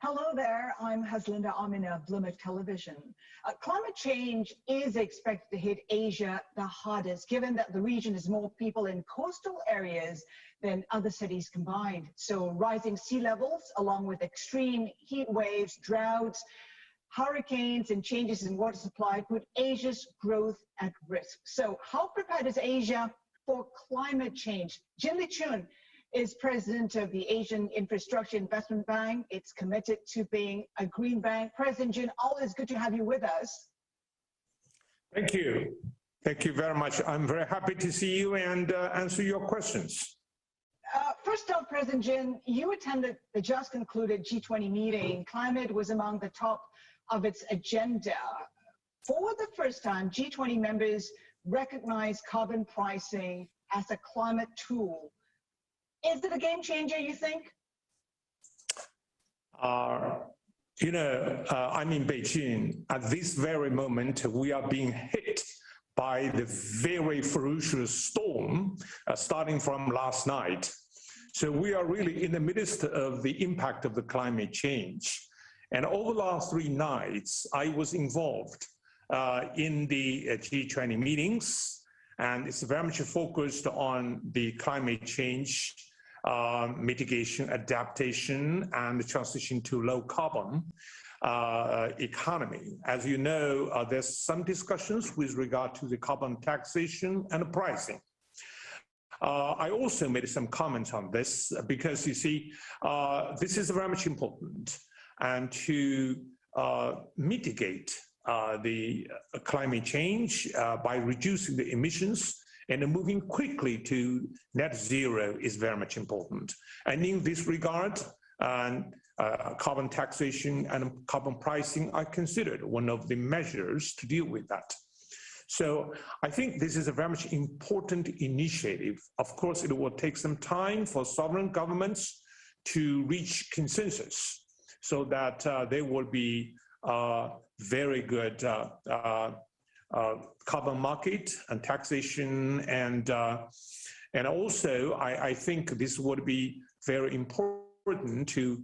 Hello there, I'm Haslinda Amin of Bloomberg Television. Climate change is expected to hit Asia the hardest, given that the region has more people in coastal areas than other cities combined. So rising sea levels, along with extreme heat waves, droughts, hurricanes, and changes in water supply put Asia's growth at risk. So how prepared is Asia for climate change? Jin Liqun is president of the Asian Infrastructure Investment Bank. It's committed to being a green bank. President Jin, always good to have you with us. Thank you. Thank you very much. I'm very happy to see you and answer your questions. First off, President Jin, you attended the just concluded G20 meeting. Climate was among the top of its agenda. For the first time, G20 members recognized carbon pricing as a climate tool. Is it a game changer, you think? I'm in Beijing. At this very moment, we are being hit by the very ferocious storm starting from last night. So we are really in the midst of the impact of the climate change. And over the last 3 nights, I was involved in the G20 meetings, and it's very much focused on the climate change mitigation, adaptation, and the transition to low carbon economy. As you know, there's some discussions with regard to the carbon taxation and pricing. I also made some comments on this because, you see, this is very much important, and to mitigate the climate change by reducing the emissions and moving quickly to net zero is very much important. And in this regard, carbon taxation and carbon pricing are considered one of the measures to deal with that. So I think this is a very much important initiative. Of course, it will take some time for sovereign governments to reach consensus so that there will be very good carbon market and taxation, and also I think this would be very important to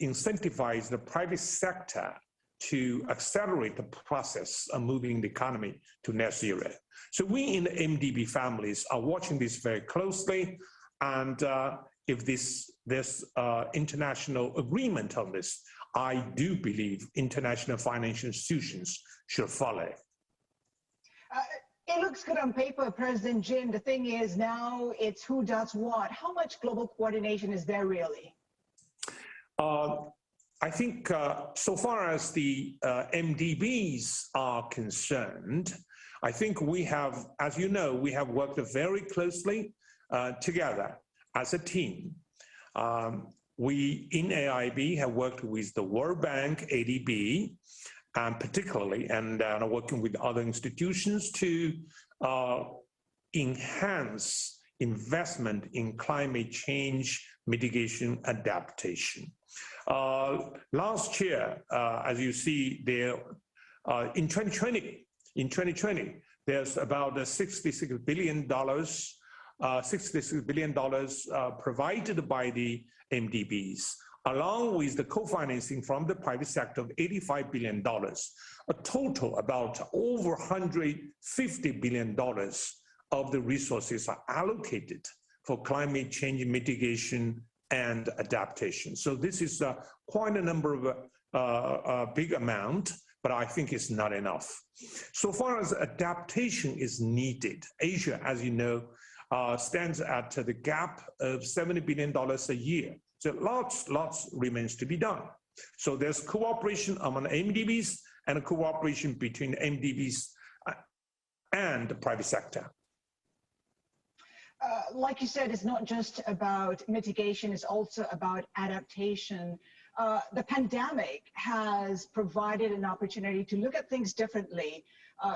incentivize the private sector to accelerate the process of moving the economy to net zero. So we in the MDB families are watching this very closely, and if there's international agreement on this, I do believe international financial institutions should follow. It looks good on paper, President Jin. The thing is now it's who does what. How much global coordination is there really? I think so far as the MDBs are concerned, I think we have, as you know, we have worked very closely together as a team. We in AIB have worked with the World Bank, ADB, particularly, and working with other institutions to enhance investment in climate change mitigation adaptation. Last year, as you see there, in 2020, there's about $66 billion provided by the MDBs, along with the co-financing from the private sector of $85 billion, a total about over $150 billion of the resources are allocated for climate change mitigation and adaptation. So this is quite a number of a big amount, but I think it's not enough. So far as adaptation is needed, Asia, as you know, stands at the gap of $70 billion a year. So lots remains to be done. So there's cooperation among MDBs and a cooperation between MDBs and the private sector. Like you said, it's not just about mitigation, it's also about adaptation. The pandemic has provided an opportunity to look at things differently.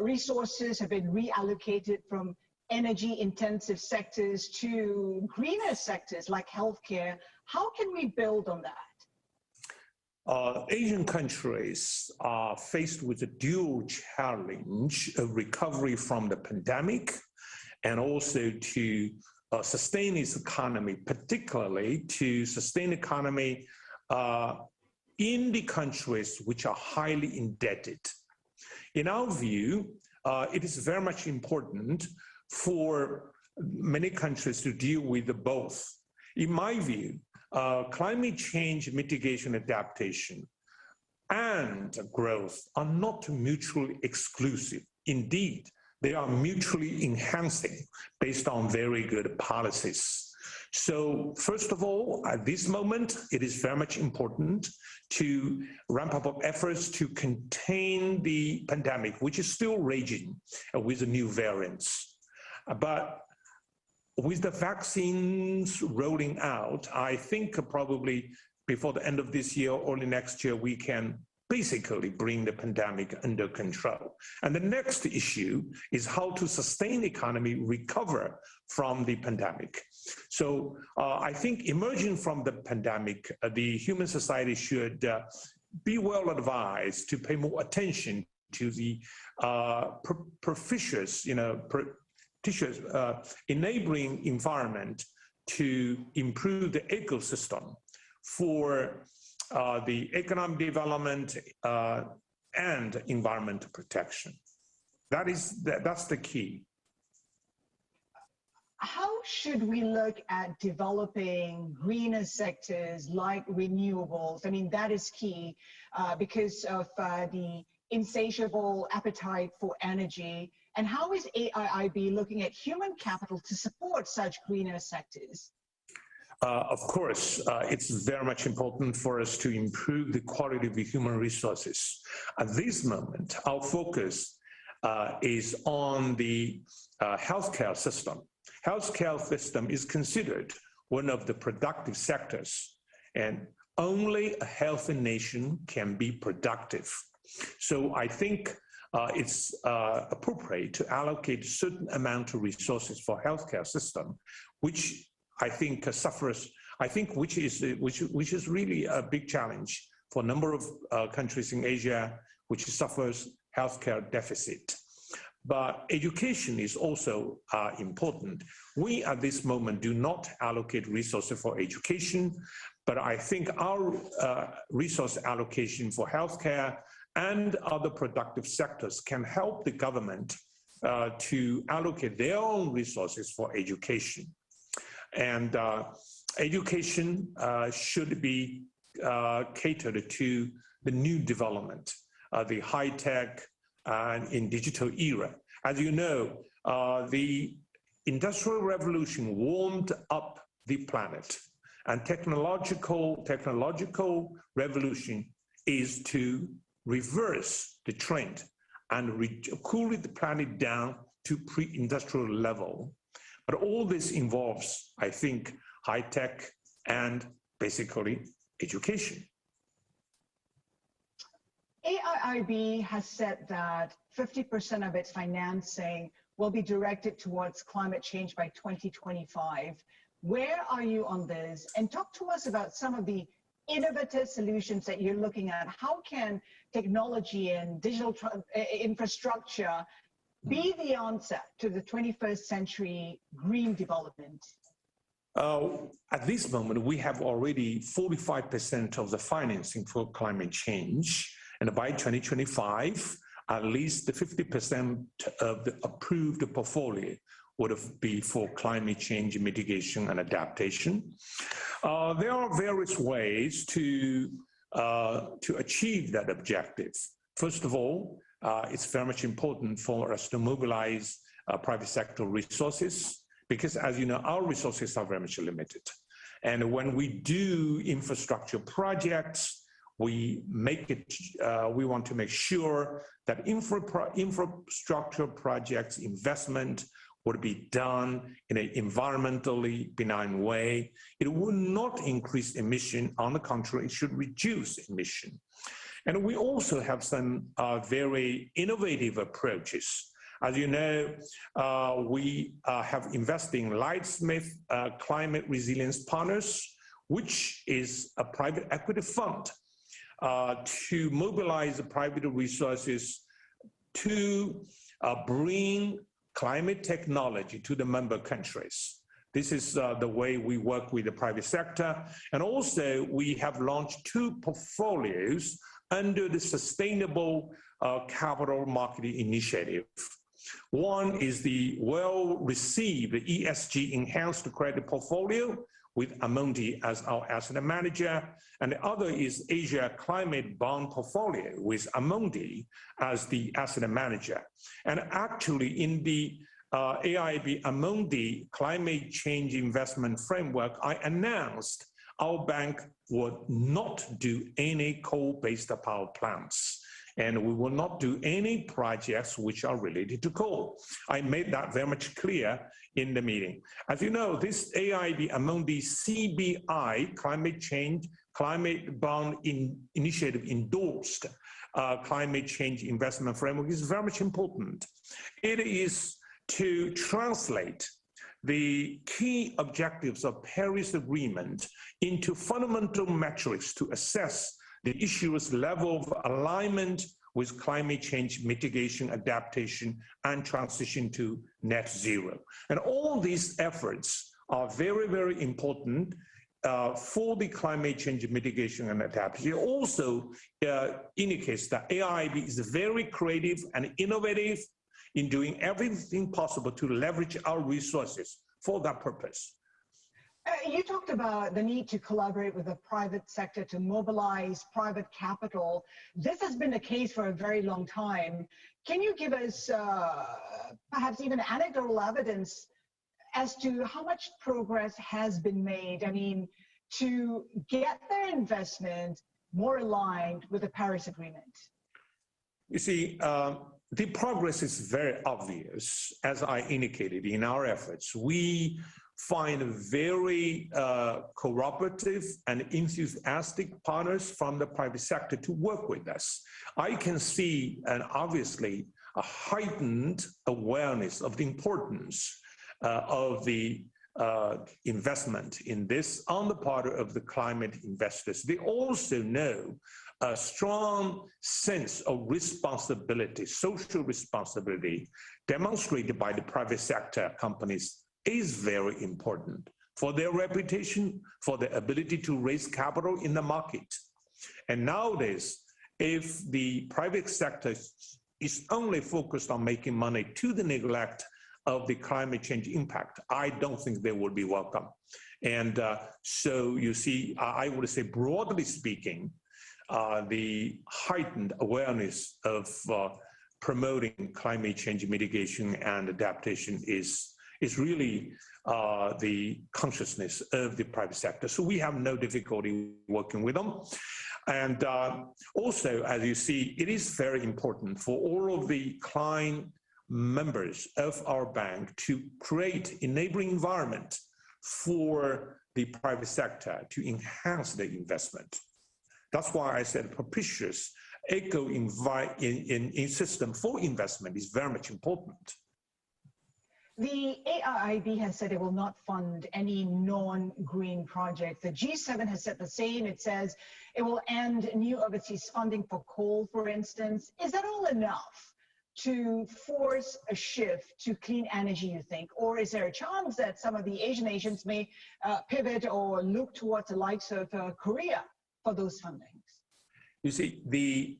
Resources have been reallocated from energy-intensive sectors to greener sectors like healthcare. How can we build on that? Asian countries are faced with a dual challenge of recovery from the pandemic and also to sustain its economy, particularly to sustain economy in the countries which are highly indebted. In our view, it is very much important for many countries to deal with both. In my view, climate change mitigation adaptation and growth are not mutually exclusive. Indeed, they are mutually enhancing based on very good policies. So first of all, at this moment, it is very much important to ramp up efforts to contain the pandemic, which is still raging with the new variants. But with the vaccines rolling out, I think probably before the end of this year or early next year, we can basically bring the pandemic under control. And the next issue is how to sustain the economy, recover from the pandemic. So I think emerging from the pandemic, the human society should be well advised to pay more attention to the propitious, enabling environment to improve the ecosystem for the economic development and environmental protection. That's the key. How should we look at developing greener sectors like renewables? I mean, that is key because of the insatiable appetite for energy. And how is AIIB looking at human capital to support such greener sectors? Of course, it's very much important for us to improve the quality of the human resources. At this moment, our focus is on the healthcare system. Healthcare system is considered one of the productive sectors, and only a healthy nation can be productive. So I think it's appropriate to allocate a certain amount of resources for healthcare system, which I think which is really a big challenge for a number of countries in Asia, which suffers healthcare deficit. But education is also important. We at this moment do not allocate resources for education, but I think our resource allocation for healthcare and other productive sectors can help the government to allocate their own resources for education. And education should be catered to the new development, the high-tech and in digital era. As you know, the Industrial Revolution warmed up the planet, and technological revolution is to reverse the trend and cool the planet down to pre-industrial level. But all this involves, I think, high-tech and basically education. AIIB has said that 50% of its financing will be directed towards climate change by 2025. Where are you on this? And talk to us about some of the innovative solutions that you're looking at. How can technology and digital infrastructure be the answer to the 21st century green development? At this moment, we have already 45% of the financing for climate change. And by 2025, at least 50% of the approved portfolio would be for climate change mitigation and adaptation. There are various ways to achieve that objective. First of all, it's very much important for us to mobilize private sector resources, because as you know, our resources are very much limited. And when we do infrastructure projects, we want to make sure that infrastructure projects investment would be done in an environmentally benign way. It will not increase emission. On the contrary, it should reduce emission. And we also have some very innovative approaches. As you know, we have invested in Lightsmith Climate Resilience Partners, which is a private equity fund to mobilize the private resources to bring climate technology to the member countries. This is the way we work with the private sector. And also, we have launched 2 portfolios under the Sustainable Capital Market Initiative. One is the well-received ESG Enhanced Credit Portfolio with Amin as our asset manager, and the other is Asia Climate Bond Portfolio with Amin as the asset manager. And actually, in the AIB Amin Climate Change Investment Framework, I announced our bank would not do any coal-based power plants, and we will not do any projects which are related to coal. I made that very much clear in the meeting. As you know, this AIB Amin CBI Climate Change Climate Bond Initiative endorsed climate change investment framework is very much important. It is to translate the key objectives of Paris Agreement into fundamental metrics to assess the issuer's level of alignment with climate change mitigation, adaptation, and transition to net zero. And all these efforts are very, very important for the climate change mitigation and adaptation. It also indicates that AIB is very creative and innovative in doing everything possible to leverage our resources for that purpose. You talked about the need to collaborate with the private sector to mobilize private capital. This has been the case for a very long time. Can you give us perhaps even anecdotal evidence as to how much progress has been made, I mean, to get their investment more aligned with the Paris Agreement? You see, the progress is very obvious, as I indicated in our efforts. We find very cooperative and enthusiastic partners from the private sector to work with us. I can see, and obviously, a heightened awareness of the importance of the investment in this on the part of the climate investors. They also know a strong sense of responsibility, social responsibility, demonstrated by the private sector companies is very important for their reputation, for their ability to raise capital in the market. And nowadays, if the private sector is only focused on making money to the neglect of the climate change impact, I don't think they will be welcome. And so you see, I would say broadly speaking, the heightened awareness of promoting climate change mitigation and adaptation is really the consciousness of the private sector. So we have no difficulty working with them. And also, as you see, it is very important for all of the client members of our bank to create enabling environment for the private sector to enhance the investment. That's why I said propitious in system for investment is very much important. The AIIB has said it will not fund any non-green project. The G7 has said the same. It says it will end new overseas funding for coal, for instance. Is that all enough to force a shift to clean energy, you think? Or is there a chance that some of the Asian nations may pivot or look towards the likes of Korea for those fundings? You see, the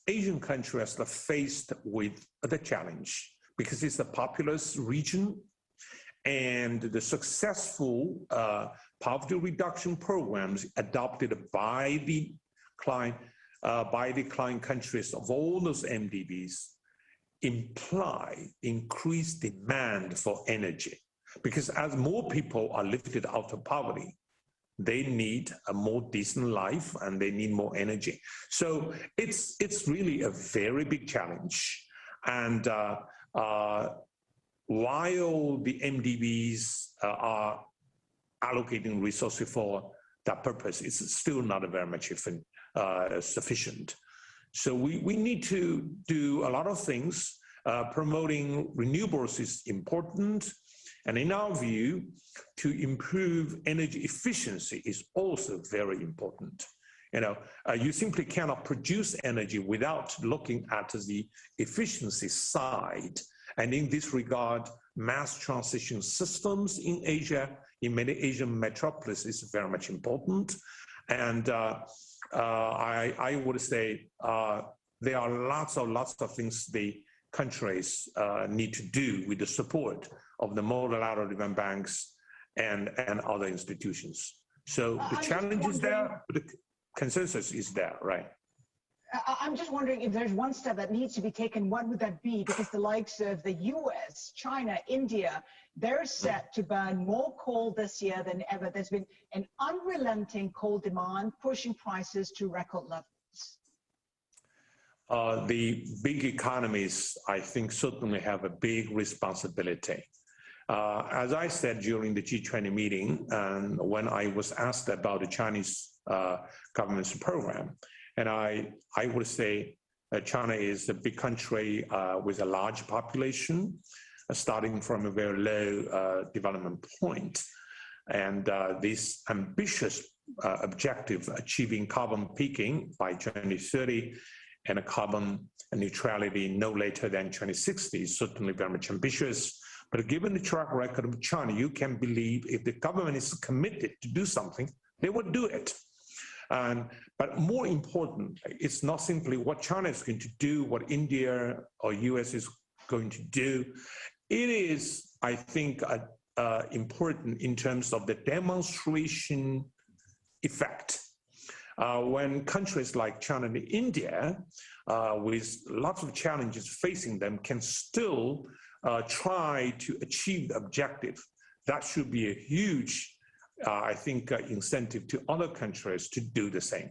Asian countries are faced with the challenge because it's a populous region, and the successful poverty reduction programs adopted by the client countries of all those MDBs imply increased demand for energy. Because as more people are lifted out of poverty, they need a more decent life and they need more energy. So it's really a very big challenge. And while the MDBs are allocating resources for that purpose, it's still not very much sufficient. So we need to do a lot of things. Promoting renewables is important. And in our view, to improve energy efficiency is also very important. You know, you simply cannot produce energy without looking at the efficiency side. And in this regard, mass transition systems in Asia, in many Asian metropolises, is very much important. And I would say there are lots of things the countries need to do with the support of the multilateral development banks and other institutions. So the challenge is there, but the consensus is there, right? I'm just wondering if there's one step that needs to be taken, what would that be? Because the likes of the US, China, India, they're set to burn more coal this year than ever. There's been an unrelenting coal demand pushing prices to record levels. The big economies, I think, certainly have a big responsibility. As I said during the G20 meeting, and when I was asked about the Chinese government's program, and I would say China is a big country with a large population, starting from a very low development point. And this ambitious objective, achieving carbon peaking by 2030 and a carbon neutrality no later than 2060 is certainly very much ambitious. But given the track record of China, you can believe if the government is committed to do something, they would do it. But more important, it's not simply what China is going to do, what India or US is going to do. It is, I think, important in terms of the demonstration effect. When countries like China and India, with lots of challenges facing them, can still try to achieve the objective, that should be a huge, I think, incentive to other countries to do the same.